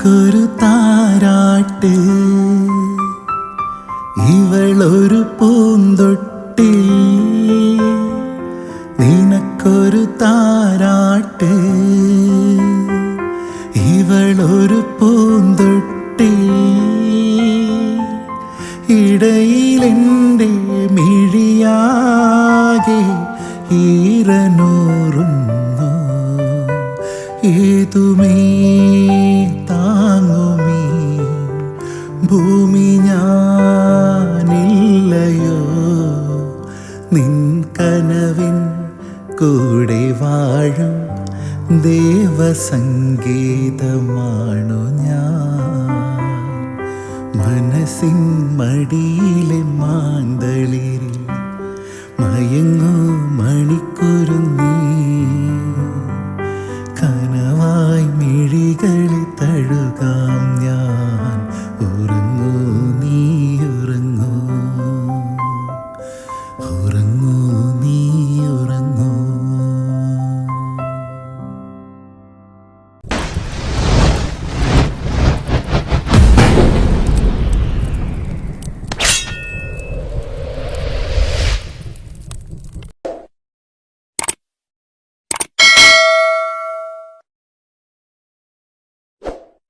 നിനക്കൊരു താരാട്ട്, ഇവളൊരു പൂന്തൊട്ടി. നിനക്കൊരു താരാട്ട്, ഇവളൊരു പൂന്തൊട്ടി. ഇടയിലെൻ്റെ മിഴിയാകെ ഈറനൂറുന്നു. ഏതുമേ താങ്ങുമീ ഭൂമി ഞാനില്ലയോ. നിൻ കനവിൻ കൂടെ വാഴും ദേവസംഗീതമാണു ഞാൻ. മനസ്സിൻ മടിയിലെ മാന്തളിരിൽ മയങ്ങൂ മണിക്കുരുന്നീ.